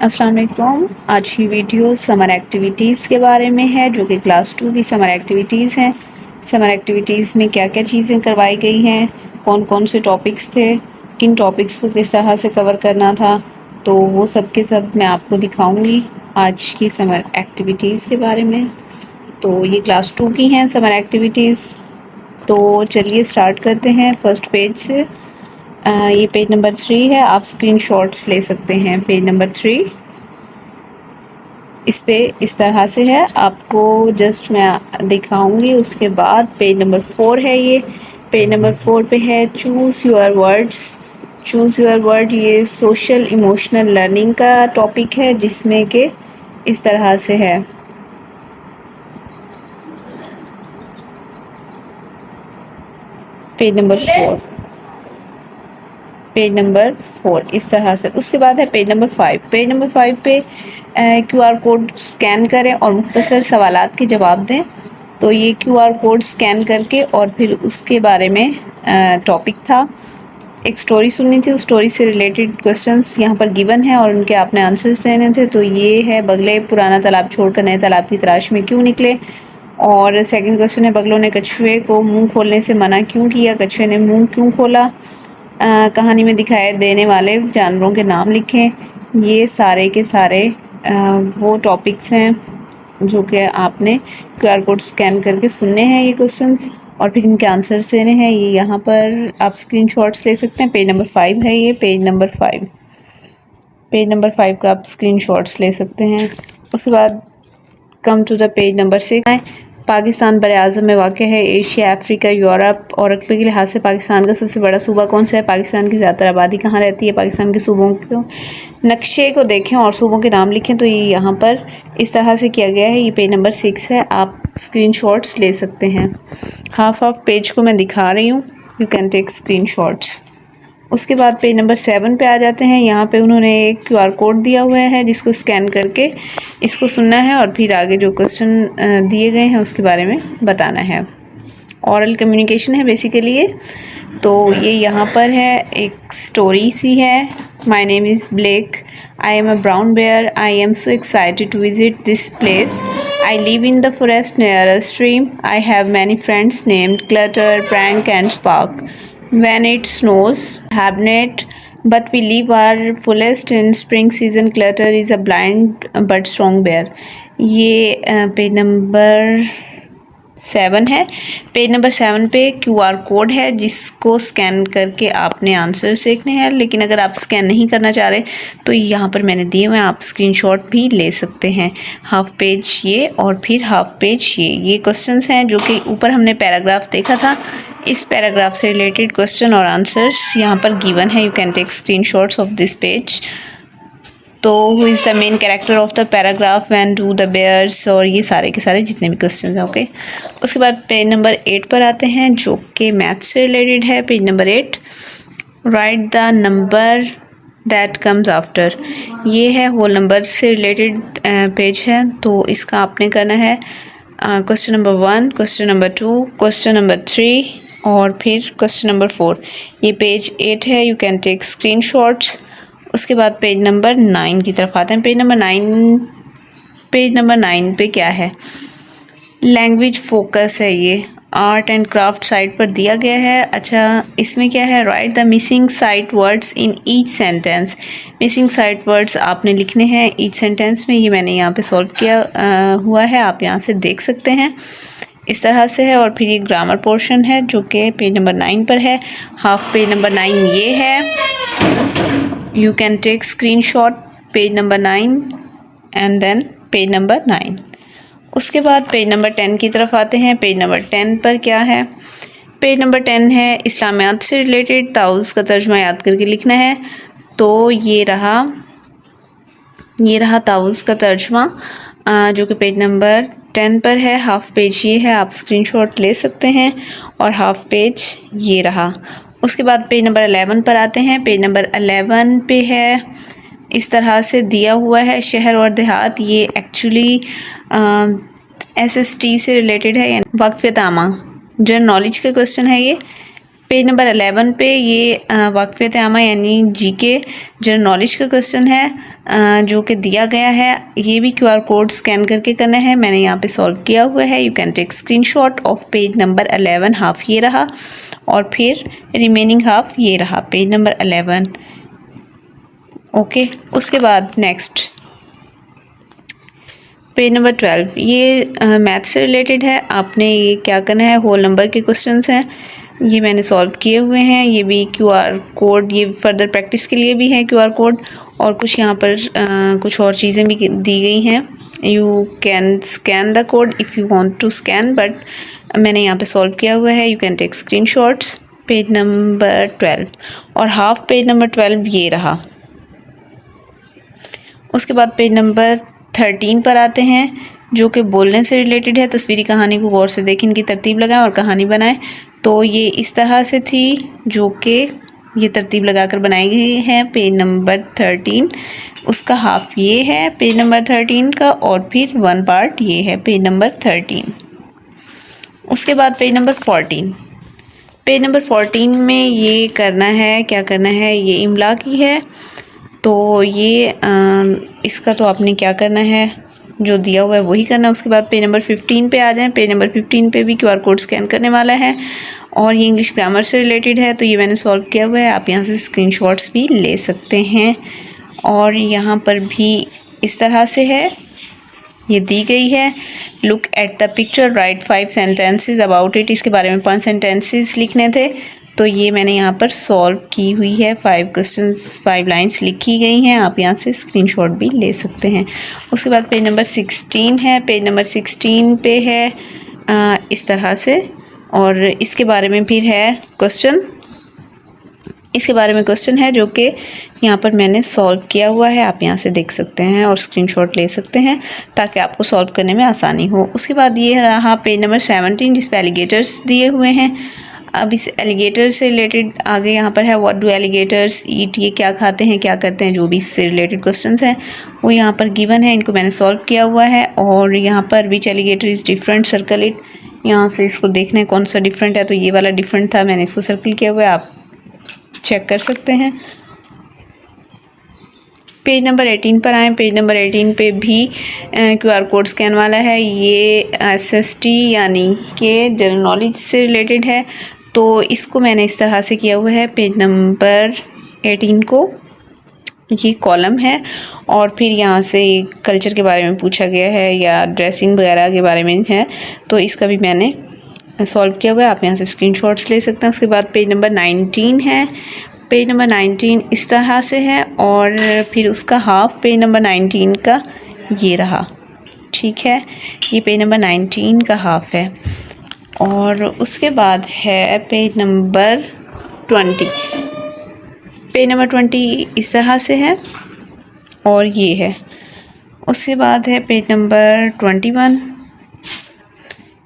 अस्सलाम वालेकुम। आज की वीडियो समर एक्टिविटीज़ के बारे में है, जो कि क्लास 2 की समर एक्टिविटीज़ हैं। समर एक्टिविटीज़ में क्या क्या चीज़ें करवाई गई हैं, कौन कौन से टॉपिक्स थे, किन टॉपिक्स को किस तरह से कवर करना था, तो वो सब के सब मैं आपको दिखाऊंगी आज की समर एक्टिविटीज़ के बारे में। तो ये क्लास 2 की हैं समर एक्टिविटीज़। तो चलिए स्टार्ट करते हैं फर्स्ट पेज से। ये पेज नंबर 3 है, आप स्क्रीनशॉट्स ले सकते हैं। पेज नंबर 3 इस पे इस तरह से है, आपको जस्ट मैं दिखाऊंगी। उसके बाद पेज नंबर 4 है, ये पेज नंबर 4 पे है choose your words. Choose your word ये सोशल इमोशनल लर्निंग का टॉपिक है, जिसमें कि इस तरह से है। पेज नंबर 4, पेज नंबर 4 इस तरह से। उसके बाद है पेज नंबर 5। पेज नंबर 5 पे QR कोड स्कैन करें और मुख्तसर सवालात के जवाब दें। तो ये QR कोड स्कैन करके और फिर उसके बारे में टॉपिक था। एक स्टोरी सुननी थी, उस स्टोरी से रिलेटेड क्वेश्चंस यहाँ पर गिवन है और उनके आपने आंसर्स देने थे। तो ये है, बगले पुराना तालाब छोड़कर नए तालाब की तलाश में क्यों निकले। और सेकंड क्वेश्चन है, बगलों ने कछुए को मुंह खोलने से मना क्यों किया, कछुए ने मुंह क्यों खोला। कहानी में दिखाए देने वाले जानवरों के नाम लिखें। ये सारे के सारे वो टॉपिक्स हैं जो कि आपने QR कोड स्कैन करके सुनने हैं ये क्वेश्चंस, और फिर इनके आंसर्स देने हैं। ये यहाँ पर आप स्क्रीनशॉट्स ले सकते हैं। पेज नंबर 5 है, ये पेज नंबर 5, पेज नंबर 5 का आप स्क्रीनशॉट्स ले सकते हैं। उसके बाद come to the page number 6। Pakistan बर-ए-आज़म में वाक़ है। एशिया, अफ्रीका, यूरोप और रकबे के लिहाज से पाकिस्तान का सबसे बड़ा सूबा कौन सा है। पाकिस्तान की ज़्यादातर आबादी कहाँ रहती है। पाकिस्तान के सूबों को नक्शे को देखें और सूबों के नाम लिखें। तो ये यहाँ पर इस तरह से किया गया है। ये पेज नंबर 6 है, आप स्क्रीनशॉट्स ले सकते हैं। हाफ पेज को मैं दिखा रही हूँ, यू कैन टेक स्क्रीनशॉट्स। उसके बाद पेज नंबर 7 पे आ जाते हैं। यहाँ पे उन्होंने एक QR कोड दिया हुआ है, जिसको स्कैन करके इसको सुनना है और फिर आगे जो क्वेश्चन दिए गए हैं उसके बारे में बताना है। ऑरल कम्युनिकेशन है बेसिकली ये। तो ये यहाँ पर है, एक स्टोरी सी है। My name is Blake, I am a brown bear, I am so excited to visit this place, I live in the forest near a stream, I have many friends named Clutter, Prank and Spark, when it snows hibernate, but we live our fullest in spring season, clutter is a blind but strong bear। ये page number 7 है। Page number 7 पे QR code है, जिसको scan करके आपने answer देखने हैं। लेकिन अगर आप स्कैन नहीं करना चाह रहे तो यहाँ पर मैंने दिए हुए हैं, आप स्क्रीनशॉट भी ले सकते हैं। हाफ पेज ये और फिर हाफ पेज ये क्वेश्चंस हैं जो कि ऊपर हमने पैराग्राफ देखा था। इस पैराग्राफ से रिलेटेड क्वेश्चन और आंसर्स यहाँ पर गिवन है। You can take screenshots of this page. तो who is the main character of the paragraph and do the bears, और ये सारे के सारे जितने भी क्वेश्चन हैं। ओके, उसके बाद पेज नंबर 8 पर आते हैं, जो कि मैथ्स से रिलेटेड है। Page number 8, right the number that comes after. ये है होल नंबर से रिलेटेड पेज है। तो इसका आपने करना है question number 1, question number 2, question number 3 और फिर क्वेश्चन नंबर 4। ये पेज 8 है, यू कैन टेक स्क्रीनशॉट्स। उसके बाद पेज नंबर 9 की तरफ आते हैं। पेज नंबर 9 पे क्या है, लैंग्वेज फोकस है। ये आर्ट एंड क्राफ्ट साइट पर दिया गया है। अच्छा, इसमें क्या है, right the missing sight words in each sentence. Missing sight words आपने लिखने हैं ईच सेंटेंस में। ये मैंने यहाँ पे सॉल्व किया हुआ है, आप यहाँ से देख सकते हैं। इस तरह से है। और फिर ये ग्रामर पोर्शन है जो कि पेज नंबर 9 पर है। हाफ पेज नंबर 9 ये है, you can take screenshot page number 9 and then page number 9। उसके बाद पेज नंबर 10 की तरफ आते हैं। पेज नंबर 10 पर क्या है, पेज नंबर 10 है इस्लामियात से रिलेटेड। ताउज़ का तर्जुमा याद करके लिखना है। तो ये रहा ताउज़ का तर्जुमा जो कि पेज नंबर 10 पर है। हाफ पेज ये है, आप स्क्रीनशॉट ले सकते हैं। और हाफ पेज ये रहा। उसके बाद पेज नंबर 11 पर आते हैं। पेज नंबर 11 पे है, इस तरह से दिया हुआ है, शहर और देहात। ये एक्चुअली SST से रिलेटेड है, यानी वक्फ़ तामा जनरल नॉलेज का क्वेश्चन है ये। पेज नंबर 11 पे ये वाक़फ़ियत आमा यानी जीके जनरल नॉलेज का क्वेश्चन है जो कि दिया गया है। ये भी क्यूआर कोड स्कैन करके करना है। मैंने यहाँ पे सॉल्व किया हुआ है। You can take screenshot of page number 11, half ये रहा और फिर रिमेनिंग हाफ ये रहा, पेज नंबर 11। ओके, उसके बाद नेक्स्ट पेज नंबर 12, ये मैथ से रिलेटेड है। आपने ये क्या करना है, होल नंबर के क्वेश्चंस हैं, ये मैंने सॉल्व किए हुए हैं। ये भी क्यूआर कोड, ये फर्दर प्रैक्टिस के लिए भी है क्यूआर कोड, और कुछ यहाँ पर कुछ और चीज़ें भी दी गई हैं। You can scan the code if you want to scan, but मैंने यहाँ पे सॉल्व किया हुआ है। You can take screenshots. Page number 12 और हाफ पेज नंबर 12 ये रहा। उसके बाद पेज नंबर 13 पर आते हैं जो कि बोलने से रिलेटेड है। तस्वीरी कहानी को गौर से देखें, इनकी तरतीब लगाएं और कहानी बनाएं। तो ये इस तरह से थी जो कि ये तरतीब लगाकर बनाई गई है। पेज नंबर 13 उसका हाफ ये है पेज नंबर 13 का, और फिर 1 पार्ट ये है पेज नंबर 13। उसके बाद पेज नंबर 14, पेज नंबर 14 में ये करना है, क्या करना है, ये इमला की है। तो ये इसका तो आपने क्या करना है, जो दिया हुआ है वही करना है। उसके बाद पेज नंबर 15 पे आ जाएं। पेज नंबर 15 पे भी क्यूआर कोड स्कैन करने वाला है और ये इंग्लिश ग्रामर से रिलेटेड है। तो ये मैंने सॉल्व किया हुआ है, आप यहाँ से स्क्रीनशॉट्स भी ले सकते हैं। और यहाँ पर भी इस तरह से है, ये दी गई है। Look at the picture, right 5 sentences about it. इसके बारे में 5 सेंटेंसेस लिखने थे, तो ये मैंने यहाँ पर सॉल्व की हुई है। 5 क्वेश्चंस, 5 लाइंस लिखी गई हैं, आप यहाँ से स्क्रीनशॉट भी ले सकते हैं। उसके बाद पेज नंबर 16 है। पेज नंबर 16 पे है इस तरह से, और इसके बारे में फिर है क्वेश्चन। इसके बारे में क्वेश्चन है जो कि यहाँ पर मैंने सॉल्व किया हुआ है, आप यहाँ से देख सकते हैं और स्क्रीनशॉट ले सकते हैं ताकि आपको सॉल्व करने में आसानी हो। उसके बाद ये रहा पेज नंबर 17 जिस पे एलिगेटर्स दिए हुए हैं। अब इस एलिगेटर से रिलेटेड आगे यहाँ पर है व्हाट डू एलिगेटर्स ईट, ये क्या खाते हैं, क्या करते हैं, जो भी इससे रिलेटेड क्वेश्चंस हैं वो यहाँ पर गिवन है। इनको मैंने सॉल्व किया हुआ है। और यहाँ पर which alligator is different, circle it. यहाँ से इसको देखना है कौन सा डिफरेंट है, तो ये वाला डिफरेंट था, मैंने इसको सर्कल किया हुआ है, आप चेक कर सकते हैं। पेज नंबर 18 पर आएँ। पेज नंबर 18 पे भी क्यूआर कोड स्कैन वाला है। ये एसएसटी यानी कि जनरल नॉलेज से रिलेटेड है, तो इसको मैंने इस तरह से किया हुआ है। पेज नंबर 18 को ये कॉलम है और फिर यहाँ से कल्चर के बारे में पूछा गया है या ड्रेसिंग वगैरह के बारे में है, तो इसका भी मैंने सॉल्व किया हुआ है, आप यहाँ से स्क्रीनशॉट्स ले सकते हैं। उसके बाद पेज नंबर 19 है। पेज नंबर 19 इस तरह से है और फिर उसका हाफ पेज नंबर 19 का ये रहा, ठीक है। ये पेज नंबर 19 का हाफ है। और उसके बाद है पेज नंबर 20। पेज नंबर 20 इस तरह से है और ये है। उसके बाद है पेज नंबर 21।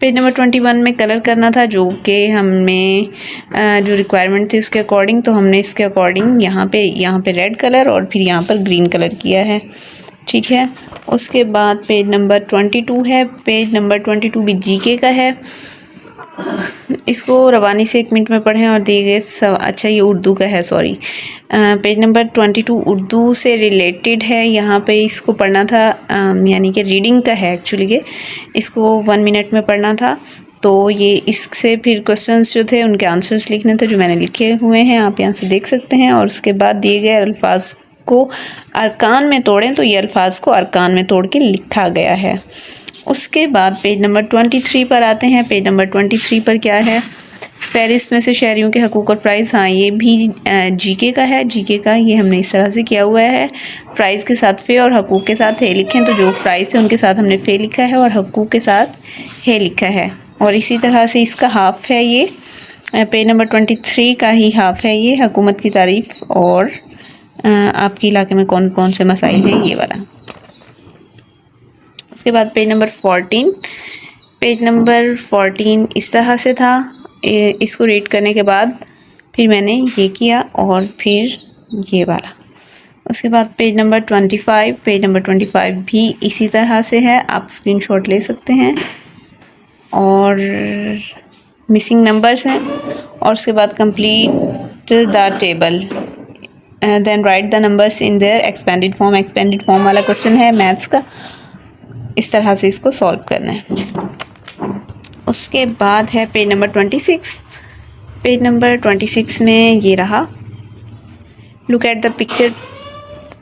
पेज नंबर 21 में कलर करना था जो कि हमें जो रिक्वायरमेंट थी उसके अकॉर्डिंग, तो हमने इसके अकॉर्डिंग यहाँ पे रेड कलर और फिर यहाँ पर ग्रीन कलर किया है, ठीक है। उसके बाद पेज नंबर 22 है। पेज नंबर 22 भी जीके का है। इसको रवानी से 1 मिनट में पढ़ें और दिए गए अच्छा ये उर्दू का है, सॉरी। पेज नंबर 22 उर्दू से रिलेटेड है। यहाँ पे इसको पढ़ना था, यानी कि रीडिंग का है एक्चुअली, ये इसको 1 मिनट में पढ़ना था। तो ये इससे फिर क्वेश्चंस जो थे उनके आंसर्स लिखने थे जो मैंने लिखे हुए हैं, आप यहाँ से देख सकते हैं। और उसके बाद दिए गए अल्फाज को अरकान में तोड़ें, तो ये अल्फाज को अरकान में तोड़ के लिखा गया है। उसके बाद पेज नंबर 23 पर आते हैं। पेज नंबर 23 पर क्या है, फहरिस्त में से शहरियों के हकूक़ और फ़राइज़। हाँ, ये भी जीके का है। जीके का ये हमने इस तरह से किया हुआ है, फ़राइज़ के साथ फ़े और हकूक़ के साथ है लिखें, तो जो फ़राइज़ थे उनके साथ हमने फ़े लिखा है और हकूक़ के साथ है लिखा है। और इसी तरह से इसका हाफ़ है, ये पेज नंबर 23 का ही हाफ़ है, ये हुकूमत की तारीफ़ और आपके इलाके में कौन कौन से मसाइल हैं, ये वाला। उसके बाद पेज नंबर 14। पेज नंबर 14 इस तरह से था। इसको रीड करने के बाद फिर मैंने ये किया और फिर ये वाला। उसके बाद पेज नंबर 25। पेज नंबर 25 भी इसी तरह से है, आप स्क्रीनशॉट ले सकते हैं। और मिसिंग नंबर्स हैं, और उसके बाद complete the table, then write the numbers in their expanded form. Expanded form वाला क्वेश्चन है मैथ्स का, इस तरह से इसको सॉल्व करना है। उसके बाद है पेज नंबर 26। पेज नंबर 26 में ये रहा, look at the picture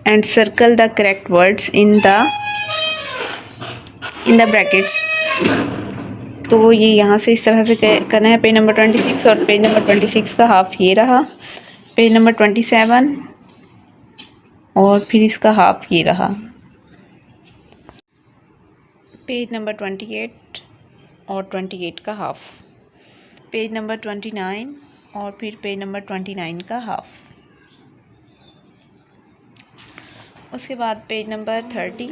and circle the correct words in the brackets. तो ये यहाँ से इस तरह से करना है पेज नंबर 26, और पेज नंबर 26 का हाफ ये रहा, पेज नंबर 27 और फिर इसका हाफ ये रहा, पेज नंबर 28 और 28 का हाफ, पेज नंबर 29 और फिर पेज नंबर 29 का हाफ। उसके बाद पेज नंबर 30